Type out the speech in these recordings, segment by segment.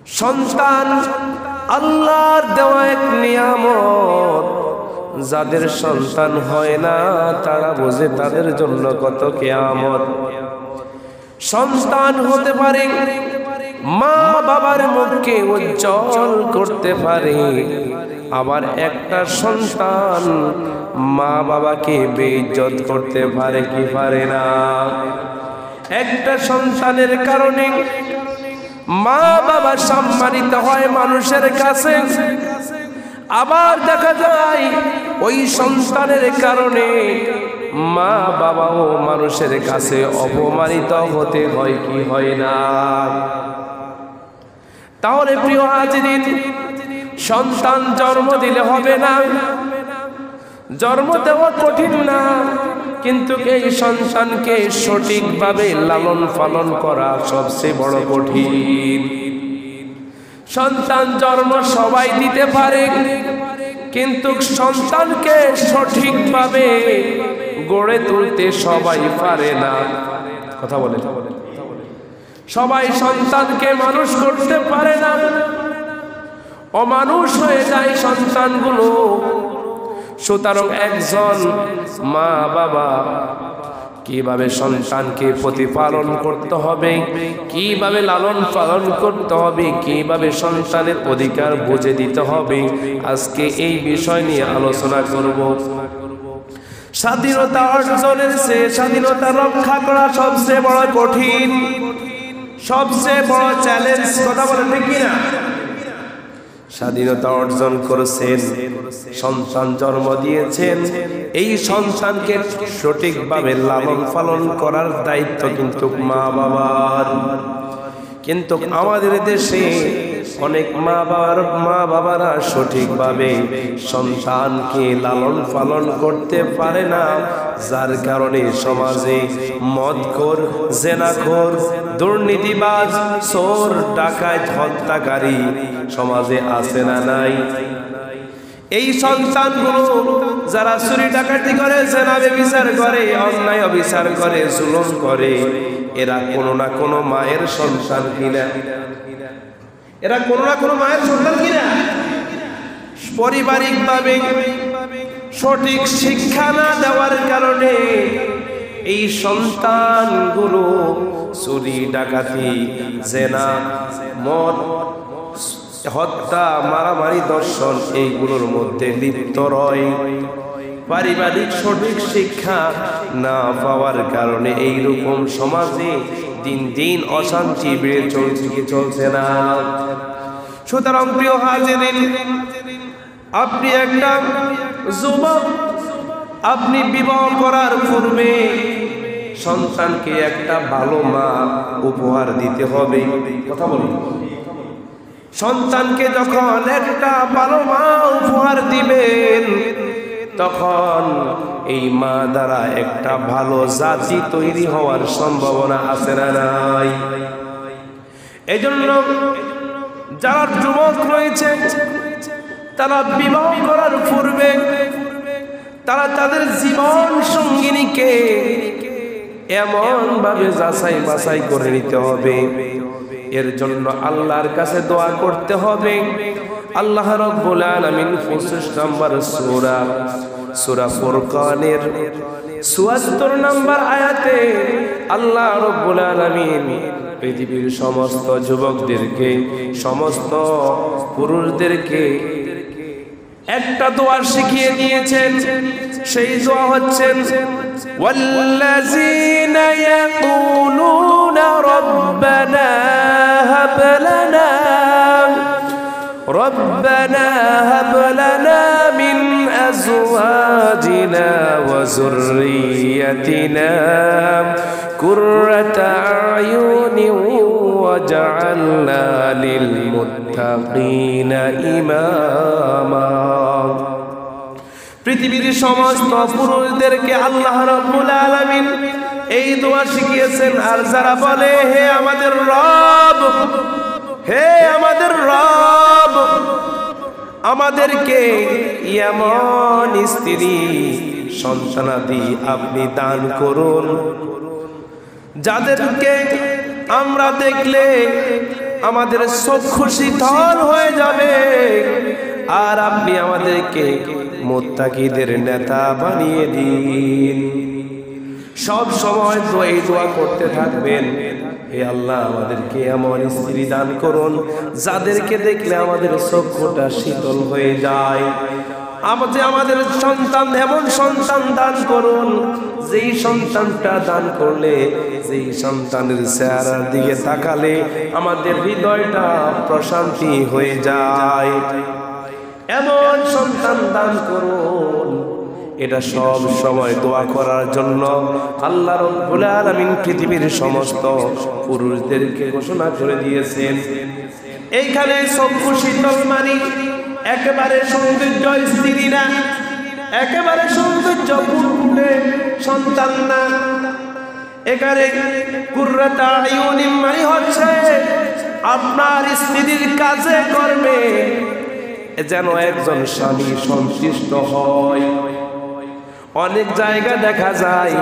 সন্তান আল্লাহর দেওয়া এক নিয়ামত। যাদের সন্তান হয় না তারা বোঝে তাদের জন্য কত কিয়ামত। সন্তান হতে পারে মা বাবার মুখকে উজ্জ্বল করতে পারে, আবার একটা সন্তান মা বাবাকে বেইজ্জত করতে পারে কি পারে না? একটা সন্তানের কারণে মা বাবা সম্মানিত হয় মানুষের কাছে, আবার দেখা যায় ওই সন্তানের কারণে মা বাবাও মানুষের কাছে অপমানিত হতে হয় কি হয় না? তাহলে প্রিয় হাজিরিন, সন্তান জন্ম দিলে হবে না, জন্ম দেওয়া কঠিন না, কিন্তু এই সন্তানকে সঠিকভাবে লালন পালন করা সবচেয়ে বড় কঠিন। সন্তান জন্ম সবাই দিতে পারে, কিন্তু সন্তানকে সঠিকভাবে গড়ে তুলতে সবাই পারে না। কথা বলে, সবাই সন্তানকে মানুষ করতে পারে না, অমানুষ হয়ে যায় সন্তানগুলো। সুতরাং একজন মা বাবা কিভাবে সন্তানকে প্রতিপালন করতে হবে, কিভাবে লালন পালন করতে হবে, কিভাবে সন্তানের অধিকার বুঝে দিতে হবে, আজকে এই বিষয় নিয়ে আলোচনা করব। স্বাধীনতা অর্জনের চেয়ে স্বাধীনতা রক্ষা করা সবচেয়ে বড় কঠিন, সবচেয়ে বড় চ্যালেঞ্জ। কথা বলেন ঠিক কিনা? স্বাধীনতা অর্জন করেছেন, সন্তান জন্ম দিয়েছেন, এই সন্তানকে সঠিকভাবে লালন পালন করার দায়িত্ব কিন্তু মা বাবার। কিন্তু আমাদের দেশে অনেক মা বাবারা সঠিকভাবে সন্তানকে লালন পালন করতে পারে না, যার কারণে সমাজে মদখোর, জেনাখোর, দুর্নীতিবাজ, চোর, ডাকাত, হত্যাকারী সমাজে আছে না নাই? এই সন্তানগুলো যারা চুরি ডাকাতি করে, জেনা ব্যভিচার করে, অন্যায় অবিচার করে, জুলুম করে, এরা কোনো না কোনো মায়ের সন্তান কিনা? এরা কোনো না কোনো মায়ের সন্তান কিনা? পারিবারিকভাবে সঠিক শিক্ষা না দেওয়ার কারণে এই সন্তানগুলো চুরি ডাকাতি, জেনা, মদ, হত্যা, মারামারি, দর্শন এইগুলোর মধ্যে লিপ্ত রয়। পারিবারিক সঠিক শিক্ষা না পাওয়ার কারণে এইরকম সমাজে দিন দিন অশান্তি বেড়ে চলছে কি চলছে না? সুতরাং প্রিয় হাজিরিন, আপনি একটা যুবক, আপনি বিবাহ করার পূর্বে সন্তানকে একটা ভালো মা উপহার দিতে হবে। কথা বলুন, সন্তানকে যখন একটা ভালো মা উপহার দিবেন, তখন এই মা দ্বারা একটা ভালো জাতি তৈরি হওয়ার সম্ভাবনা আছে না নাই? এজন্য যারা যুবক রয়েছে তারা বিবাহ করার পূর্বে তারা তাদের জীবন সঙ্গিনীকে এমন ভাবে যাচাই বাছাই করে নিতে হবে। এর জন্য আল্লাহর কাছে দোয়া করতে হবে। আল্লাহ রাব্বুল আলামিন 25 নম্বর সূরা ফুরকানের ৭৪ নম্বর আয়াতে আল্লাহ রাব্বুল আলামিন পৃথিবীর সমস্ত যুবকদেরকে, সমস্ত পুরুষদেরকে একটা দোয়া শিখিয়ে দিয়েছেন। সেই দোয়া হচ্ছে ওয়াল্লাযীনা ইয়াকুলুনা রব্বানা হাব লানা হাব লানা মিন আযওয়াজিনা ওয়া যুররিয়্যাতিনা কুররাতা আ'য়ুনি ওয়াজআলনা লিল মুত্তাকিনা ইমামা। পৃথিবীর সমস্ত পুরুষদেরকে আল্লাহ রাব্বুল আলামিন এই দোয়া শিখিয়েছেন। আর যারা বলে হে আমাদের রব, হে আমাদের রব, আমাদেরকে এমন স্ত্রী সন্তানাদি আপনি দান করুন যাদেরকে আমরা দেখলে আমাদের চক্ষু শীতল হয়ে যাবে, আর আপনি আমাদেরকে মুত্তাকিদের নেতা বানিয়ে দিন। সব সময় তো এই দোয়া করতে থাকবেন, হে আল্লাহ আমাদেরকে এমন স্ত্রী দান করুন যাদেরকে দেখলে আমাদের চক্ষুটা শীতল হয়ে যায়। আমাদের সন্তান এমন সন্তান দান করুন যেই সন্তানটা দান করলে, যেই সন্তানের চেহারার দিকে তাকালে আমাদের হৃদয়টা প্রশান্তি হয়ে যায়। এমন সন্তান দান করুন। এটা সব সময় দোয়া করার জন্য আল্লাহ রাব্বুল আলামিন পৃথিবীর সমস্ত পুরুষদেরকে ঘোষণা করে দিয়েছেন। এইখানে চক্ষু শীতল মানে একেবারে সৌন্দর্য স্ত্রী না, একেবারে সৌন্দর্য ফুটফুটে সন্তান না। এখানে কুররাত আয়ুনিন মানে হচ্ছে আপনার স্ত্রীর কাজে কর্মে যেন একজন স্বামী সন্তুষ্ট হয়। অনেক জায়গা দেখা যায়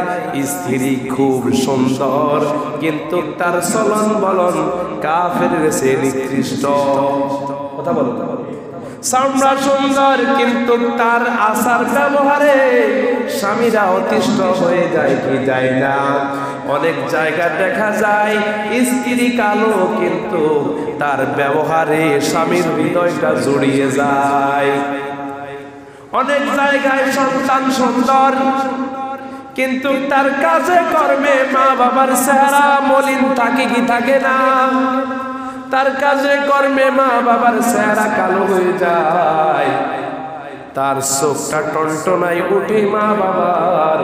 স্ত্রী খুব সুন্দর কিন্তু তার চলন বলন কাফেরের চেয়ে নিকৃষ্ট। কথা বলো, চামড়া সুন্দর কিন্তু তার আচার ব্যবহারে স্বামীরা অতিষ্ঠ হয়ে যায় কি যায় না। অনেক জায়গা দেখা যায় স্ত্রী কালো কিন্তু তার ব্যবহারে স্বামীর হৃদয়টা জড়িয়ে যায়। অনেক জায়গায় সন্তান সুন্দর কিন্তু তার কাজে কর্মে মা বাবার চেহারা মলিন থাকে কি থাকে না। তার কাজে কর্মে মা বাবার চেহারা কালো হয়ে যায়, তার চোখটা টনটনায় উঠে মা বাবার।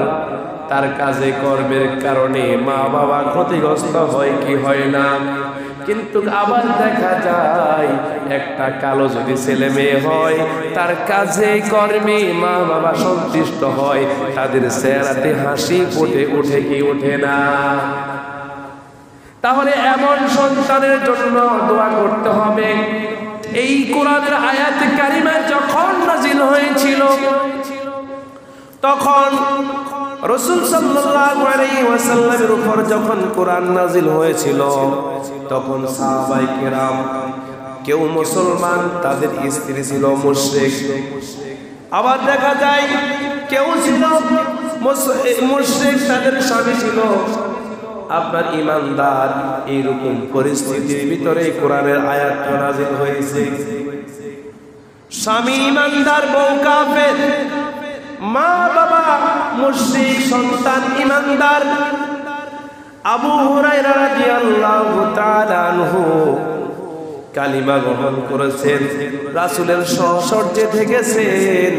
তার কাজে কর্মের কারণে মা বাবা ক্ষতিগ্রস্ত হয় কি হয় না। কিন্তু আবার দেখা যায় একটা কালো যদি ছেলে মেয়ে হয় তার কাজে কর্মে মা বাবা সন্তুষ্ট হয়, তাদের চেহারাতে হাসি ফুটে ওঠে কি ওঠে না। তাহলে এমন সন্তানের জন্য দোয়া করতে হবে। এই কোরআনের আয়াত কারিমা যখন নাজিল হয়েছিল তখন রাসূল সাল্লাল্লাহু আলাইহি ওয়াসাল্লামের উপর যখন কোরআন নাজিল হয়েছিল তখন সাহাবায়ে কেরাম কেউ মুসলমান, তাদের স্ত্রী ছিল মুশরিক। আবার দেখা যায় কেউ ছিল মুশরিক, তাদের স্বামী ছিল আপনার ইমানদার। এইরকম পরিস্থিতির ভিতরে কোরআনের আয়াত নাযিল হয়েছে। স্বামী ইমানদার, বউ কাফের, মা বাবা মুশরিক, সন্তান ইমানদার। আবু হুরায়রা রাদিয়াল্লাহু তাআলা আনহু কালিমা গ্রহণ করেছেন, রাসূলের সহচর্যে থেকেছেন,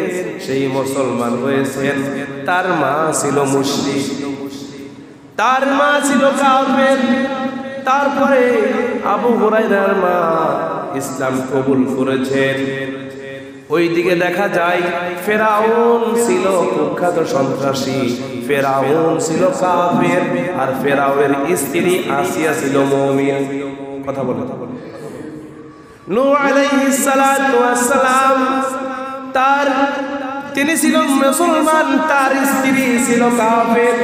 সেই মুসলমান হয়েছেন। তার মা ছিল মুশরিক, তার মা ছিল কাফের। তারপরে আবু হুরায়রার মা ইসলাম কবুল করেছেন। ওইদিকে দেখা যায় ফেরাউন ছিল কুখ্যাত সন্ত্রাসী, ফেরাউন ছিল কাফের, আর ফেরাউনের স্ত্রী আসিয়া ছিল মুমিন। কথা বলে নূহ আলাইহিস সালাতু ওয়াস সালাম তিনি ছিলেন মুসলমান, তার স্ত্রী ছিল কাফের।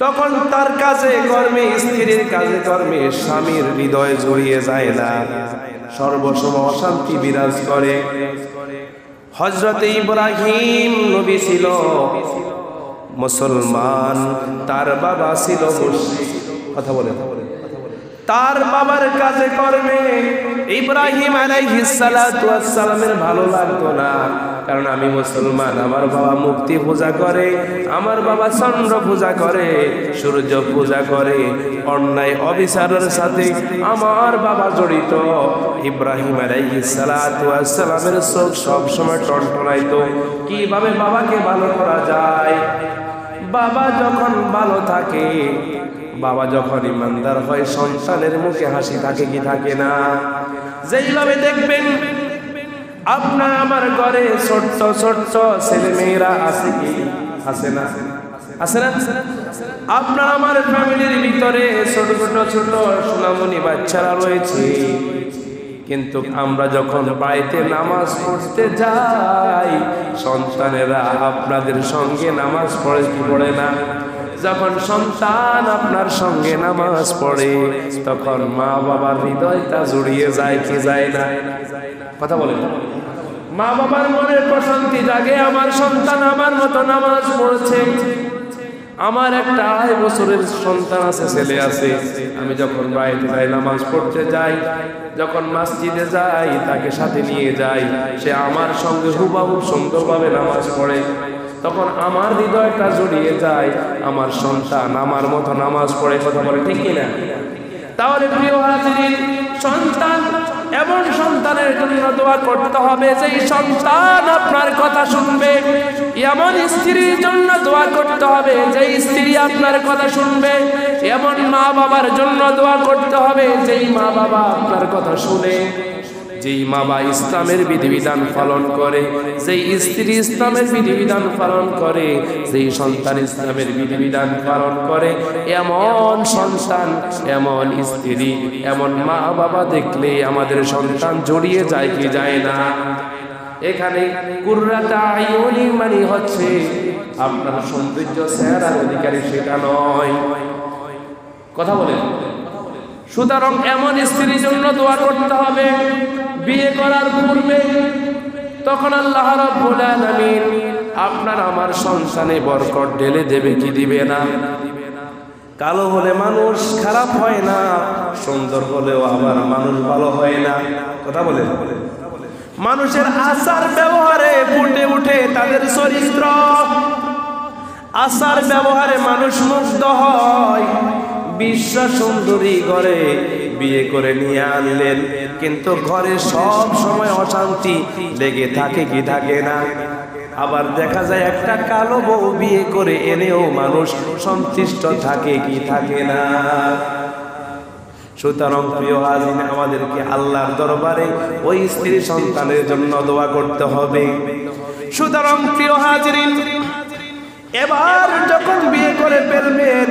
তখন তার কাজে কর্মে, স্ত্রীর কাজে কর্মে স্বামীর হৃদয় জড়িয়ে যায় না, সর্বসময় অশান্তি বিরাজ করে। হযরত ইব্রাহিম নবী ছিল মুসলমান, তার বাবা ছিল মুশরিক। কথা বলে তার বাবার কাজে কর্মে ইব্রাহিম আলাইহিস সালাতু ওয়াস সালামের ভালো লাগতো না, কারণ আমি মুসলমান, আমার বাবা মূর্তি পূজা করে, আমার বাবা চন্দ্র পূজা করে, সূর্য পূজা করে, অন্যায় অবিচারের সাথে আমার বাবা জড়িত। ইব্রাহিম আলাইহিস সালাতু ওয়াস সালামের চোখ সব সময় টনটনাইতো, কিভাবে বাবাকে ভালো করা যায়। বাবা যখন ভালো থাকে, বাবা যখন ইমানদার হয়, সন্তানের মুখে হাসি থাকে কি থাকে না। যেইভাবে দেখবেন আপনার আমার ঘরে ছোট্ট ছোট্ট ছেলে মেয়েরা আছে কি আছে না, আছে না? আপনার আমার ফ্যামিলির ভিতরে ছোট ছোট ছোট সোনামণি বাচ্চারা রয়েছে, কিন্তু আমরা যখন বাড়িতে নামাজ পড়তে যাই সন্তানেরা আপনাদের সঙ্গে নামাজ পড়ে কি পড়ে না। যখন সন্তান আপনার সঙ্গে নামাজ পড়ে তখন মা বাবার হৃদয়টা জুড়িয়ে যায় কি যায় না? কথা বলেন। মা বাবার মনের প্রশান্তি জাগে, আমার সন্তান আমার মতো নামাজ পড়ছে। আমার একটা 2.5 বছরের সন্তান আছে, ছেলে আছে। আমি যখন বাইরে যাই নামাজ পড়তে যাই, যখন মসজিদে যাই তাকে সাথে নিয়ে যাই, সে আমার সঙ্গে হুবহু সুন্দরভাবে নামাজ পড়ে। তখন আমার হৃদয়টা জড়িয়ে যায়, আমার সন্তান আমার মতো নামাজ পড়ে। কথা বলে ঠিক কিনা? তাহলে প্রিয় হাজিরিন, সন্তান এমন সন্তানের জন্য দোয়া করতে হবে যেই সন্তান আপনার কথা শুনবে। এমন স্ত্রীর জন্য দোয়া করতে হবে যেই স্ত্রী আপনার কথা শুনবে। এমন মা বাবার জন্য দোয়া করতে হবে যেই মা বাবা আপনার কথা শুনে, যেই মা বাবা ইসলামের বিধিবিধান পালন করে, যেই স্ত্রী ইসলামের বিধিবিধান পালন করে, যেই সন্তান ইসলামের বিধিবিধান পালন করে। এমন সন্তান, এমন স্ত্রী, এমন মা বাবা দেখলে আমাদের সন্তান জড়িয়ে যায় কি যায় না? এখানে কুররাতা আইউনি মানে হচ্ছে আপনার সৌন্দর্য চেহারার অধিকারী সেটা নয়। কথা বলেন। সুতরাং এমন স্ত্রীর জন্য দোয়া করতে হবে বিয়ে করার পূর্বে। তখন আল্লাহ রাব্বুল আলামিন আপনার আমার সন্তানে বরকত ঢেলে দেবে কি দিবে না? কালো হলে মানুষ খারাপ হয় না, সুন্দর হলেও আবার মানুষ ভালো হয় না। কথা বলেন। মানুষের আচার ব্যবহারে ফুটে উঠে তাদের চরিত্র। আচার ব্যবহারে মানুষ মুগ্ধ হয়। বিশ্ব সুন্দরী ঘরে বিয়ে করে নিয়ে আনলেন, কিন্তু ঘরে সব সময় অশান্তি লেগে থাকে কি থাকে না? আবার দেখা যায় একটা কালো বউ বিয়ে করে এনেও মানুষ সন্তুষ্ট থাকে কি থাকে না? সুতরাং প্রিয় হাজিরিন, আমাদেরকে আল্লাহর দরবারে ওই স্ত্রী সন্তানের জন্য দোয়া করতে হবে। সুতরাং প্রিয় হাজিরিন, এবার যখন বিয়ে করে ফেলবেন,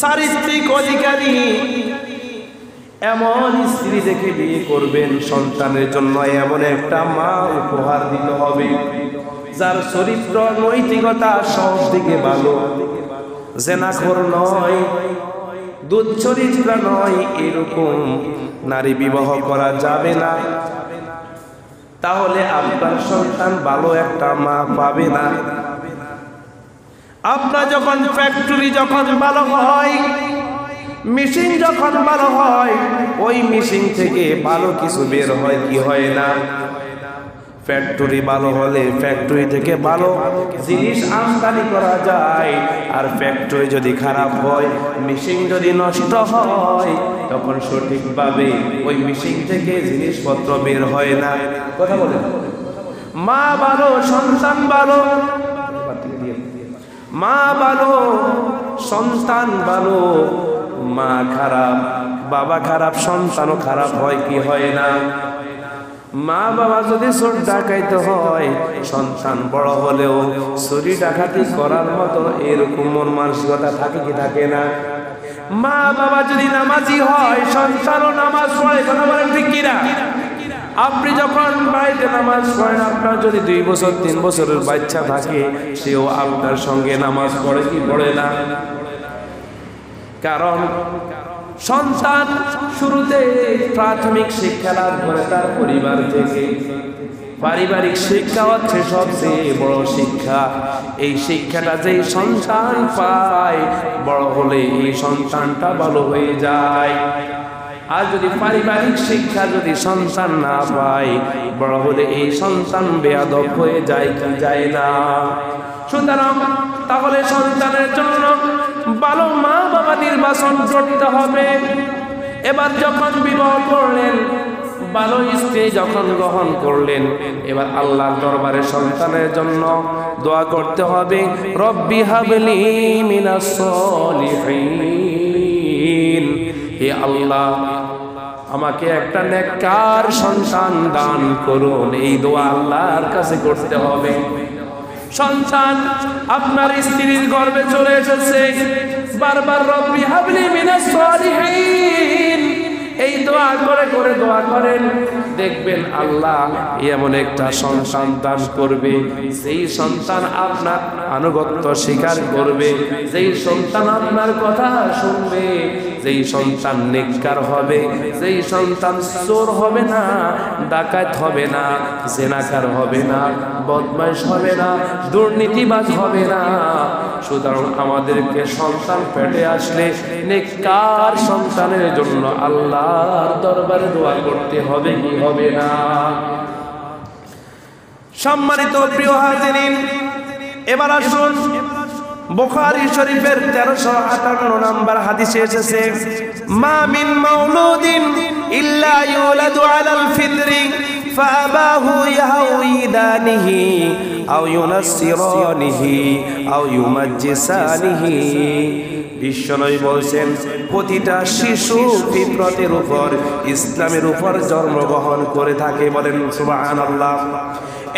চারিত্রিক অধিকারী এমন স্ত্রী দেখে বিয়ে করবেন। সন্তানের জন্য এমন একটা মা উপহার দিতে হবে যার চরিত্র নৈতিকতা সব দিকে ভালো, জেনাখোর নয়, দুশ্চরিত্র নয়। এরকম নারী বিবাহ করা যাবে না। তাহলে আপনার সন্তান ভালো একটা মা পাবে না। আপনার যখন ফ্যাক্টরি যখন ভালো হয়, মেশিন যখন ভালো হয়, ওই মেশিন থেকে ভালো কিছু বের হয় কি হয় না? ফ্যাক্টরি ভালো হলে ফ্যাক্টরি থেকে ভালো জিনিস আমদানি করা যায়। আর ফ্যাক্টরি যদি খারাপ হয়, মেশিন যদি নষ্ট হয়, তখন সঠিকভাবে ওই মেশিন থেকে জিনিসপত্র বের হয় না। কথা বলেন। মা ভালো, সন্তান ভালো। মা ভালো, সন্তান ভালো। মা খারাপ, বাবা খারাপ, সন্তানও খারাপ হয় কি হয় না? মা বাবা যদি চোর ডাকাইতে হয়, সন্তান বড় হলেও চুরি ডাকাতি করার মতো এরকম মন মানসিকতা থাকে কি থাকে না? মা বাবা যদি নামাজি হয়, সন্তানও নামাজ পড়ে। কথা বলেন ঠিক কিনা? আপনি যখন বাড়িতে নামাজ পড়েন, আপনার যদি 2 বছর 3 বছরের বাচ্চা থাকে, সেও আপনার সঙ্গে নামাজ পড়ে কি পড়ে না? কারণ সন্তান শুরুতে প্রাথমিক শিক্ষা লাভ করে তার পরিবার থেকে। পারিবারিক শিক্ষা হচ্ছে সবচেয়ে বড় শিক্ষা। এই শিক্ষাটা যেই সন্তান পায়, বড় হলে এই সন্তানটা ভালো হয়ে যায়। আর যদি পারিবারিক শিক্ষা যদি সন্তান না পায়, বড় হলে এই সন্তান বেয়াদব হয়ে যায় কি যায় না? সুতরাং তাহলে সন্তানের জন্য ভালো মা বাবা নির্বাচন করতে হবে। এবার যখন বিবাহ করলেন, ভালো স্ত্রী যখন গ্রহণ করলেন, এবার আল্লাহর দরবারে সন্তানের জন্য দোয়া করতে হবে, রব্বি হাবলি মিনাস সলিহিন। হে আল্লাহ, আমাকে একটা নেককার সন্তান দান করুন। এই দোয়া আল্লাহর কাছে করতে হবে। সন্তান আপনার স্ত্রীর গর্ভে চলে এসেছে, বারবার রব্বি হাবলি মিনাস সলিহিন, এই দোয়া করে করে দোয়া করেন, দেখবেন আল্লাহ এমন একটা সন্তান দান করবে, সেই সন্তান আপনার আনুগত্য স্বীকার করবে, যেই সন্তান আপনার কথা শুনবে, যেই সন্তান নেককার হবে, যেই সন্তান চোর হবে না, ডাকাত হবে না, জেনাকার হবে না, বদমাইশ হবে না, দুর্নীতিবাজ হবে না। সুতরাং আমাদেরকে সন্তান পেটে আসলে নেককার সন্তানের জন্য আল্লাহর দরবারে দোয়া করতে হবে কি হবে না? সম্মানিত প্রিয় হাজিরিন, এবার আসুন বুখারী শরীফের 1358 নম্বর হাদিসে এসেছে, মা মিন মাউলুদিন ইল্লা ইউলাদু আলাল ফিতরি ফাআবাহু ইয়াউইদানিহি আও ইউনাসসিরানিহি আও ইউমাজ্জিসানিহি। বিশ্বনবী বলেছেন, প্রতিটা শিশু ফিতরতের উপর, ইসলামের উপর জন্মগ্রহণ করে থাকে। বলেন সুবহানাল্লাহ।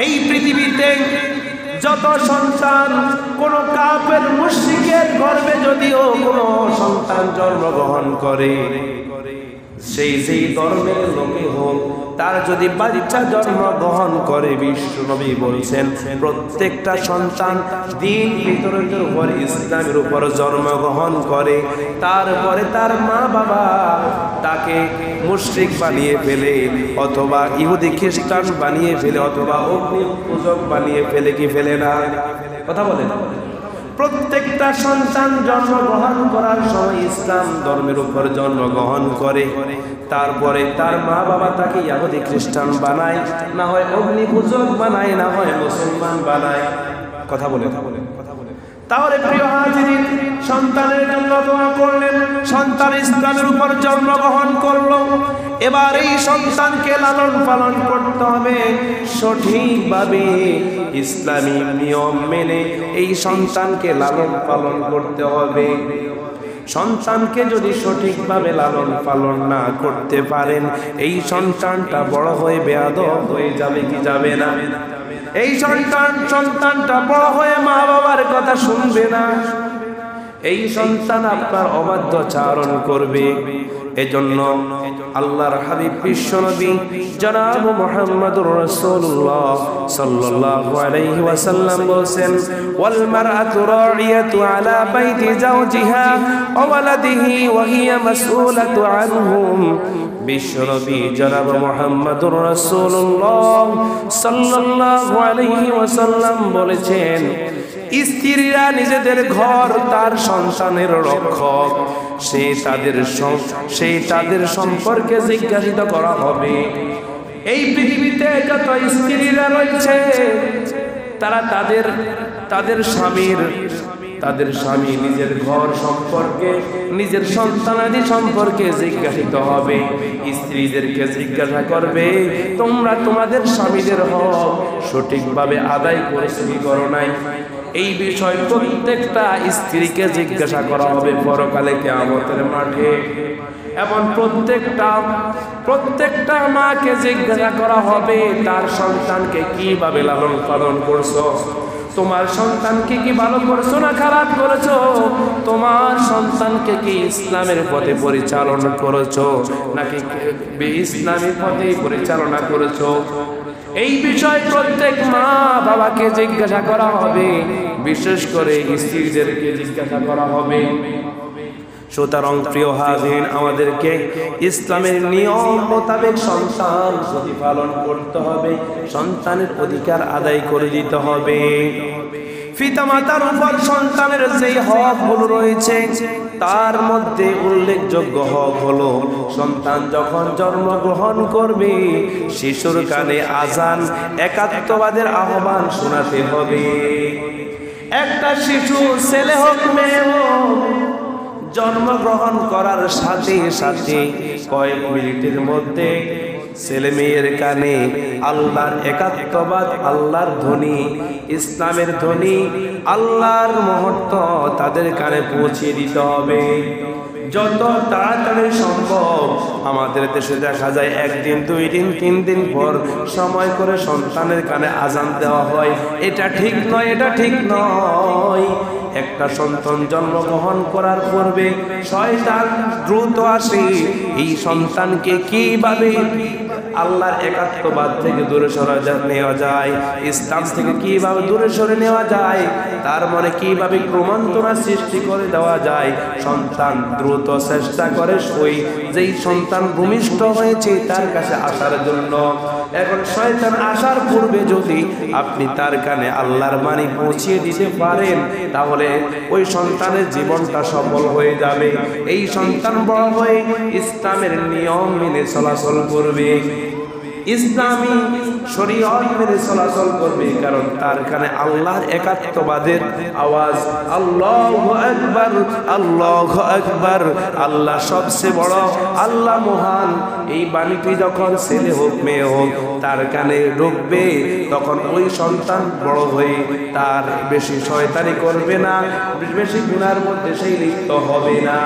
এই পৃথিবীতে যত সন্তান, কোন কাফের মুশরিকের গর্ভে যদিও কোন সন্তান জন্মগ্রহণ করে, সেই যেই ধর্মের লোকে হোক, তার যদি বাচ্চা জন্মগ্রহণ করে, বিশ্বনবী বলছেন প্রত্যেকটা সন্তান দ্বীন ফিতরতের উপর, ইসলামের উপর জন্মগ্রহণ করে, তারপরে তার মা বাবা তাকে মুশরিক বানিয়ে ফেলে, অথবা ইহুদি খ্রিস্টান বানিয়ে ফেলে, অথবা অগ্নি পূজক বানিয়ে ফেলে কি ফেলে না? কথা বলেন। প্রত্যেকটা সন্তান জন্মগ্রহণ করার সময় ইসলাম ধর্মের উপর জন্মগ্রহণ করে, তারপরে তার মা বাবা তাকে ইহুদি খ্রিস্টান বানায়, না হয় অগ্নি পূজক বানায়, না হয় মুসলমান বানায়। কথা বলে তাহলে প্রিয় হাজিরিন, সন্তানের জন্য দোয়া করলেন, সন্তান ইসলামের উপর জন্মগ্রহণ করলো, এবার এই সন্তানকে লালন পালন করতে হবে সঠিকভাবে, ইসলামী নিয়ম মেনে এই সন্তানকে লালন পালন করতে হবে। সন্তানকে যদি সঠিকভাবে লালন পালন না করতে পারেন, এই সন্তানটা বড় হয়ে বেয়াদব হয়ে যাবে কি যাবে না? এই সন্তানটা বড় হয়ে মা বাবার কথা শুনবে না, এই সন্তান আপনার অবাধ্যচারণ করবে। এজন্য আল্লাহর হাবিব বিশ্বনবী জনাব মুহাম্মদুর রাসূলুল্লাহ সাল্লাল্লাহু আলাইহি ওয়াসাল্লাম বলেন, ওয়াল মারআতু রা'িয়াতু আলা বাইতি যাওজিহা ওয়া ওয়ালাদিহি ওয়া হিয়া মাসউলাতু আনহুম। বিশ্বনবী জনাব মুহাম্মদুর রাসূলুল্লাহ সাল্লাল্লাহু আলাইহি ওয়াসাল্লাম বলেছেন, স্ত্রীরা নিজেদের ঘর তার সন্তানের রক্ষক, সে তাদের সম্পর্কে জিজ্ঞাসিত করা হবে। এই পৃথিবীতে যত স্ত্রীরা রয়েছে, তারা তাদের স্বামী নিজের ঘর সম্পর্কে, নিজের সন্তানাদি সম্পর্কে জিজ্ঞাসিত হবে। স্ত্রীদেরকে জিজ্ঞাসা করবে, তোমরা তোমাদের স্বামীদের হক সঠিকভাবে আদায় করেছো কি করো নাই? এই বিষয় প্রত্যেকটা স্ত্রীকে জিজ্ঞাসা করা হবে পরকালে কিয়ামতের মাঠে। এবং প্রত্যেকটা মাকে জিজ্ঞাসা করা হবে, তার সন্তানকে কিভাবে লালন পালন করছো, তোমার সন্তানকে কি ভালো করছো না খারাপ করেছো, তোমার সন্তানকে কি ইসলামের পথে পরিচালনা করেছো নাকি ইসলামের পথে পরিচালনা করেছো। এই বিষয় প্রত্যেক মা বাবাকে জিজ্ঞাসা করা হবে, বিশেষ করে স্ত্রীদেরকে জিজ্ঞাসা করা হবে। সুতরাং প্রিয় হাজিরিন, আমাদেরকে ইসলামের নিয়ম মোতাবেক সন্তান প্রতিপালন করতে হবে, সন্তানের অধিকার আদায় করে দিতে হবে। পিতামাতার উপর সন্তানের যেই হকগুলো রয়েছে, তার মধ্যে উল্লেখযোগ্য হক হলো, সন্তান যখন জন্মগ্রহণ করবে, শিশুর কানে আযান, একাত্মবাদের আহ্বান শোনাতে হবে। একটা শিশু, ছেলে হোক মেয়ে হোক, জন্মগ্রহণ করার সাথে সাথে কয়েক মিনিটের মধ্যে ছেলে মেয়ের কানে আল্লাহর একাত্মবাদ, আল্লাহর ধ্বনি, ইসলামের ধ্বনি, আল্লাহর মুহূর্ত তাদের কানে পৌঁছে দিতে হবে যত তাড়াতাড়ি সম্ভব। আমাদের দেশে দেখা যায় 1 দিন 2 দিন 3 দিন পর সময় করে সন্তানের কানে আযান দেওয়া হয়। এটা ঠিক নয়, এটা ঠিক নয়। একটা সন্তান জন্মগ্রহণ করার পূর্বে শয়তান দ্রুত আসে এই সন্তানকে কিভাবে আল্লাহর একাত্মবাদ থেকে দূরে সরে নেওয়া যায়, ইসলাম থেকে কিভাবে দূরে সরে নেওয়া যায়, তার মনে কিভাবে ক্রমান্তরা সৃষ্টি করে দেওয়া যায়। সন্তান দ্রুত চেষ্টা করে যেই সন্তান ভূমিষ্ঠ হয়েছে তার কাছে আসার জন্য। এখন শয়তান আসার পূর্বে যদি আপনি তার কানে আল্লাহর বাণী পৌঁছিয়ে দিতে পারেন, তাহলে ওই সন্তানের জীবনটা সফল হয়ে যাবে। এই সন্তান বড় হয়ে ইসলামের নিয়ম মেনে চলাচল করবে, ইসলামী শরীয়ত মেনে চলাচল করবে, কারণ তার কানে আল্লাহর একাত্মবাদের আওয়াজ, আল্লাহু আকবার, আল্লাহু আকবার, আল্লাহ সবচেয়ে বড়, আল্লাহ মহান, এই বাণীটি যখন ছেলে হোক মেয়ে হোক তার কানে ঢুকবে, তখন ওই সন্তান বড় হয়ে তার বেশি শয়তানি করবে না, বেশি গুনার মধ্যে সেই লিপ্ত হবে না।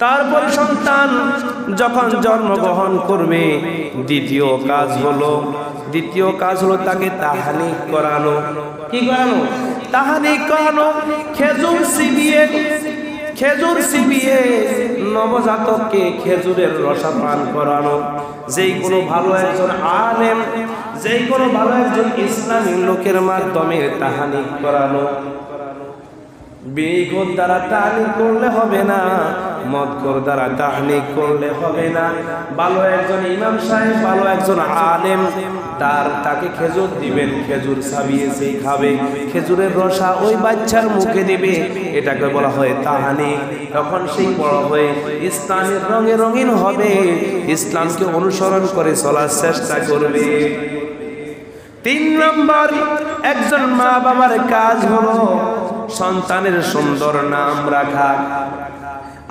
তারপর সন্তান যখন জন্মগ্রহণ করবে, দ্বিতীয় কাজ হলো তাকে তাহানিক করানো। কি করানো? তাহানিক করানো। খেজুর চিবিয়ে নবজাতককে খেজুরের রসা পান করানো। যেই কোনো ভালো একজন আলেম, যেই কোনো ভালো একজন ইসলামী লোকের মাধ্যমে তাহানিক করানো। বিড়িখোর দ্বারা তাহনিক করলে হবে না, মদখোর দ্বারা তাহনিক করলে হবে না। ভালো একজন ইমাম সাহেব, ভালো একজন আলেম তাকে খেজুর দিবেন, খেজুর ছাবিয়ে সেই খাবে, খেজুরের রসা ওই বাচ্চার মুখে দিবে, এটাকে বলা হয় তাহনিক। তখন সেই বড় হয়ে ইসলামের রঙে রঙিন হবে, ইসলামকে অনুসরণ করে চলার চেষ্টা করবে। 3 নম্বর, একজন মা বাবার কাজ হলো সন্তানের সুন্দর নাম রাখা।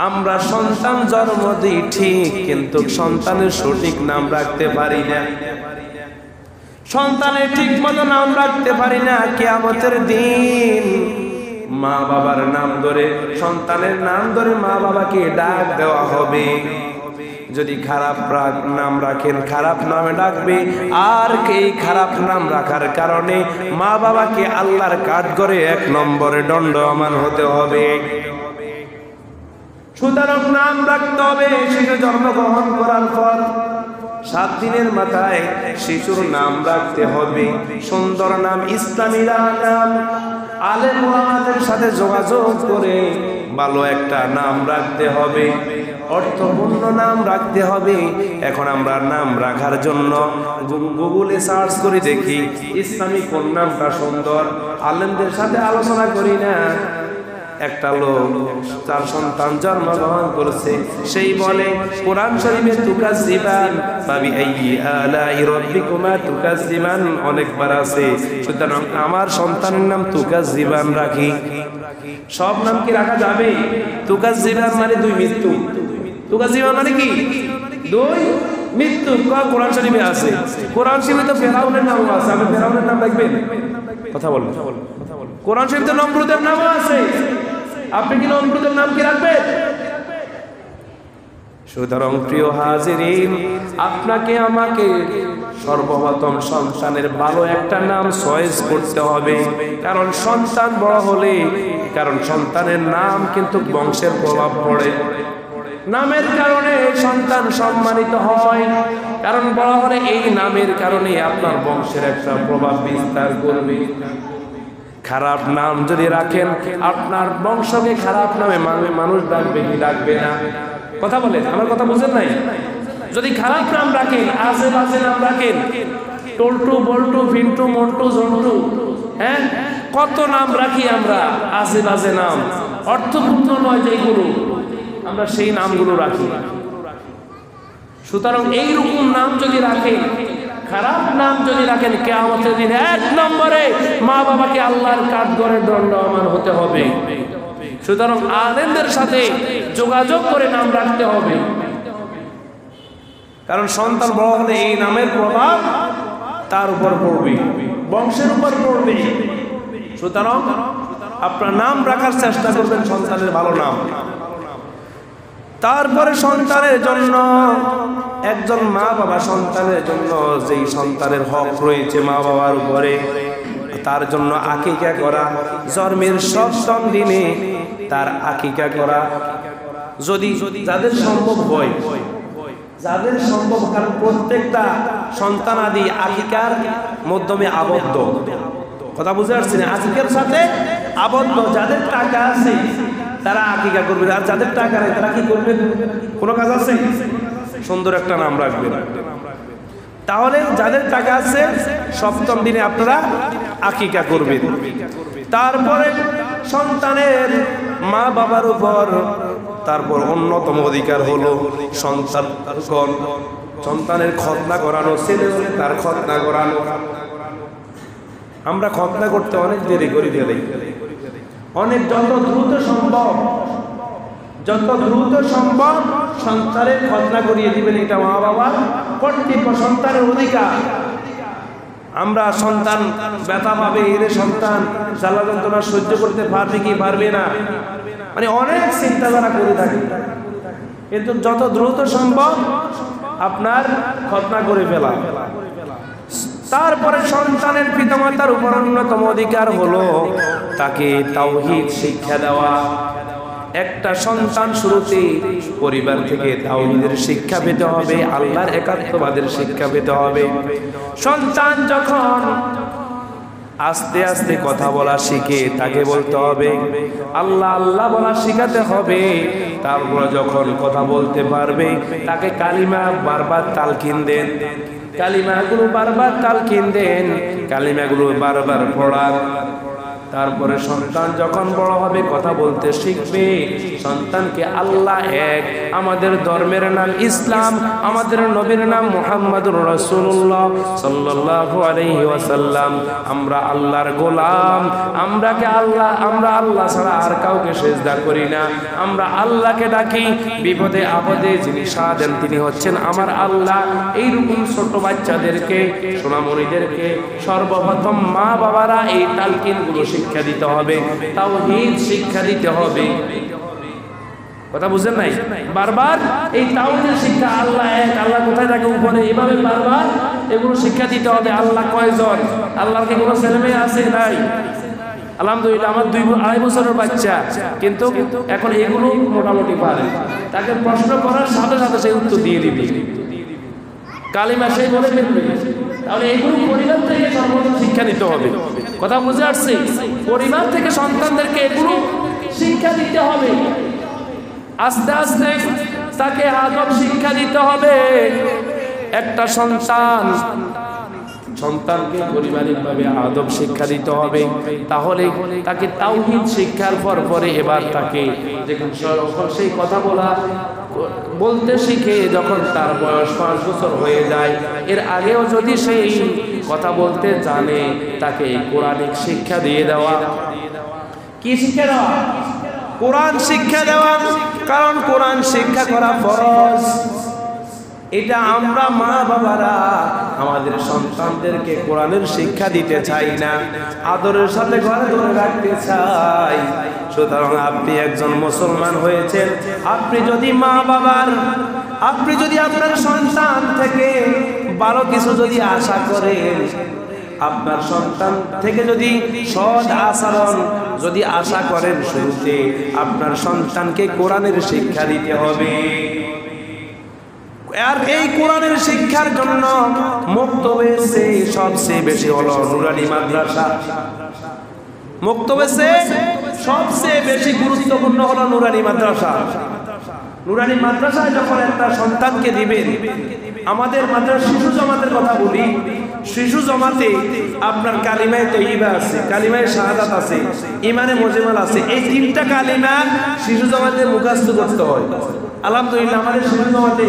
আমরা সন্তান জন্ম দিই ঠিক, কিন্তু সন্তানের সঠিক নাম রাখতে পারি না, সন্তানের ঠিক মতো নাম রাখতে পারি না। কিয়ামতের দিন মা বাবার নাম ধরে, সন্তানের নাম ধরে মা বাবাকে ডাক দেওয়া হবে। যদি খারাপ নাম রাখেন, খারাপ নামে ডাকবে, আর এই খারাপ নাম রাখার কারণে মা বাবাকে আল্লাহর কাঠগড়ে 1 নম্বরে দণ্ডায়মান হতে হবে। সুতরাং নাম রাখতে হবে। শিশু জন্মগ্রহণ করার পর 7 দিনের মাথায় শিশুর নাম রাখতে হবে, সুন্দর নাম, ইসলামী নাম। আলেম ওলামাদের সাথে যোগাযোগ করে ভালো একটা নাম রাখতে হবে, অর্থপূর্ণ নাম রাখতে হবে। এখন আমরা নাম রাখার জন্য গুগলে সার্চ করে দেখি ইসলামী কোন নামটা সুন্দর। আলেমদের সাথে আলোচনা করি না। একটা লোক তার সন্তান জন্মগ্রহণ করেছে, সেই বলে কোরআন শরীফে তুকাজ্জিবান ফাবিআইয়ি আলাই রাব্বিকুমা তুকাজ্জিবান অনেকবার আছে, সুতরাং আমার সন্তানের নাম তুকাজ্জিবান রাখি। সব নাম কি রাখা যাবে? তুকাজ্জিবান মানে 2 মৃত্যু। তুকাজ্জিবান মানে কি? 2 মৃত্যু। কোরআন শরীফে আছে। কোরআন শরীফে তো ফেরাউনের নাম আছে, আপনি ফেরাউনের নাম রাখবেন? কথা বলুন। কোরআন শরীফে নমরুদের নামও আছে, আপনি কি নমরুদের নাম কি রাখবেন? সুতরাং প্রিয় হাজিরিন, আপনাকে আমাকে সর্বপ্রথম সন্তানের ভালো একটা নাম চয়েস করতে হবে, কারণ সন্তান বড় হলে, কারণ সন্তানের নাম কিন্তু বংশের প্রভাব পড়ে। নামের কারণে সন্তান সম্মানিত হয়, কারণ বড় হলে এই নামের কারণে আপনার বংশের একটা প্রভাব বিস্তার করবে। খারাপ নাম যদি রাখেন, আপনার বংশকে খারাপ নামে মানুষ ডাকবে কি ডাকবে না? কথা বলেন, আমার কথা বুঝেন নাই? যদি খারাপ নাম রাখেন, আজে বাজে নাম রাখেন, টল্টু বল্টু ফিন্টু মন্টু জন্টু, হ্যাঁ কত নাম রাখি আমরা, আজে বাজে নাম, অর্থপূর্ণ নয় যেগুলো, আমরা সেই নামগুলো রাখি। সুতরাং এইরকম নাম যদি রাখেন, খারাপ নাম যদি রাখেন, কিয়ামতের দিন 1 নম্বরে মা বাবাকে আল্লাহর কাঠগড়ে দণ্ডায়মান হতে হবে। সুতরাং আলেমদের সাথে যোগাযোগ করে নাম রাখতে হবে, কারণ সন্তান বড় হলে এই নামের প্রভাব তার উপর পড়বে, বংশের উপর পড়বে। সুতরাং আপনার নাম রাখার চেষ্টা করবেন, সন্তানের ভালো নাম। তারপরে সন্তানের জন্য একজন মা বাবা সন্তানের জন্য যেই সন্তানের হক রয়েছে মা বাবার উপরে, তার জন্য আকিকা করা, জন্মের 7ম দিনে তার আকিকা করা। যদি যাদের সম্ভব হয়, যাদের সম্ভব, কারণ প্রত্যেকটা সন্তান আদি আকিকার মাধ্যমে আবদ্ধ। কথা বুঝতে পারছেন? আকিকার সাথে আবদ্ধ। যাদের টাকা আছে তারা আকিকা করবে, আর যাদের টাকা নেই তারা কি করবে? কোনো কাজ আছে? সুন্দর একটা নাম রাখবেন। তাহলে যাদের টাকা আছে 7ম দিনে আপনারা আকিকা করবেন। তারপরে সন্তানের মা বাবার উপর তারপর অন্যতম অধিকার হলো সন্তানের খতনা করানো, ছেলে হলে তার খতনা করানো। আমরা খতনা করতে অনেক দেরি করে ফেলি। অনেক যত দ্রুত সম্ভব সন্তানের খতনা করিয়ে দিবেন, এটা মা বাবার কর্তব্য, সন্তানের অধিকার। আমরা সন্তান ব্যথা পাবে, এর সন্তান জ্বালা যন্ত্রণা সহ্য করতে পারবে কি পারবে না, মানে অনেক চিন্তাধারা করে থাকি। কিন্তু যত দ্রুত সম্ভব আপনার খতনা করে ফেলা। তারপরে সন্তানের পিতামাতার উপর অন্যতম অধিকার হলো তাকে তাওহীদ শিক্ষা দেওয়া। একটা সন্তান শুরুতে পরিবার থেকে তাওহীদের শিক্ষা পেতে হবে, আল্লাহর একাত্মবাদের শিক্ষা পেতে হবে। সন্তান যখন আস্তে আস্তে কথা বলা শিখে তাকে বলতে হবে আল্লাহ আল্লাহ বলা শিখাতে হবে। তারপর যখন কথা বলতে পারবে তাকে কালিমা বারবার তালকিন দেন, কালিমাগুলো বারবার তালকিন দেন, কালিমাগুলো বারবার পড়ান। তারপরে সন্তান যখন বড় হবে কথা বলতে শিখবে, সন্তানকে আল্লাহ এক, আমাদের ধর্মের নাম ইসলাম, আমাদের নবীর নাম মুহাম্মাদুর রাসূলুল্লাহ সাল্লাল্লাহু আলাইহি ওয়াসাল্লাম, আমরা আল্লাহর গোলাম, আমরা আল্লাহ ছাড়া আর কাউকে সিজদা করি না, আমরা আল্লাহকে ডাকি, বিপদে আপদে যিনি সাড়া দেন তিনি হচ্ছেন আমার আল্লাহ। এইরকম ছোট বাচ্চাদেরকে, সোনামণিদেরকে সর্বপ্রথম মা বাবারা এই তালকিনগুলো শিক্ষা দিতে হবে, তাওহীদ শিক্ষা দিতে হবে। কথা বুঝেন নাই? বারবার এই তাওহীদের শিক্ষা, আল্লাহ এক, আল্লাহ কোথায় থাকে উপরে, এভাবে বারবার এগুলো শিক্ষা দিতে হবে। আল্লাহ কয়জন, আল্লাহর কি কোনো ছেলে মেয়ে আছে? নাই। আলহামদুলিল্লাহ আমার 2-2.5 বছরের বাচ্চা, কিন্তু এখন এগুলো মোটামুটি পারে। তাকে প্রশ্ন করার সাথে সাথে সে উত্তর দিয়ে দিবে, কালিমা সেই বলে ফেলবে। তাহলে এগুলো পরিবার থেকে সর্বপ্রথম শিক্ষা নিতে হবে। কথা বুঝে আসছে? পরিবার থেকে সন্তানদেরকে এগুলো শিক্ষা দিতে হবে। আস্তে আস্তে তাকে আদব শিক্ষা দিতে হবে। একটা সন্তানকে পারিবারিকভাবে আদব শিক্ষা দিতে হবে। তাহলে তাকে তাওহীদ শিক্ষার পরে এবার তাকে যখন সেই কথা বলতে শিখে, যখন তার বয়স 5 বছর হয়ে যায়, এর আগেও যদি সেই কথা বলতে জানে, তাকে কোরআনিক শিক্ষা দিয়ে দেওয়া। কি শিক্ষা দেওয়া? কোরআন শিক্ষা দেওয়া। কারণ কোরআন শিক্ষা করা ফরজ। এটা আমরা মা বাবারা আমাদের সন্তানদেরকে কোরআনের শিক্ষা দিতে চাই না, আদরের সাথে ঘরে ধরে রাখতে চাই। সুতরাং আপনি একজন মুসলমান হয়েছেন, আপনি যদি আপনার সন্তান থেকে ভালো কিছু যদি আশা করেন, আপনার সন্তান থেকে যদি সৎ আচরণ যদি আশা করেন, শুরুতে আপনার সন্তানকে কোরআনের শিক্ষা দিতে হবে। আর এই কোরআনের শিক্ষার জন্য মক্তবে সবচেয়ে বেশি হলো নুরানি মাদ্রাসা। মক্তবে সবচেয়ে বেশি গুরুত্বপূর্ণ হলো নুরানি মাদ্রাসা। নুরানি মাদ্রাসায় যখন একটা সন্তানকে দিবেন, আমাদের মাদ্রাসা শিশু জমাতের কথা বলি, শিশু জমাতে আপনার কালিমায়ে তাইয়্যিবা আছে, কালিমায়ে শাহাদাত আছে, ইমানে মুজমাল আছে। এই 3টা কালিমা শিশু জমাতে মুখস্থ করতে হয়। আলহামদুলিল্লাহ আমাদের শিশু জমাতে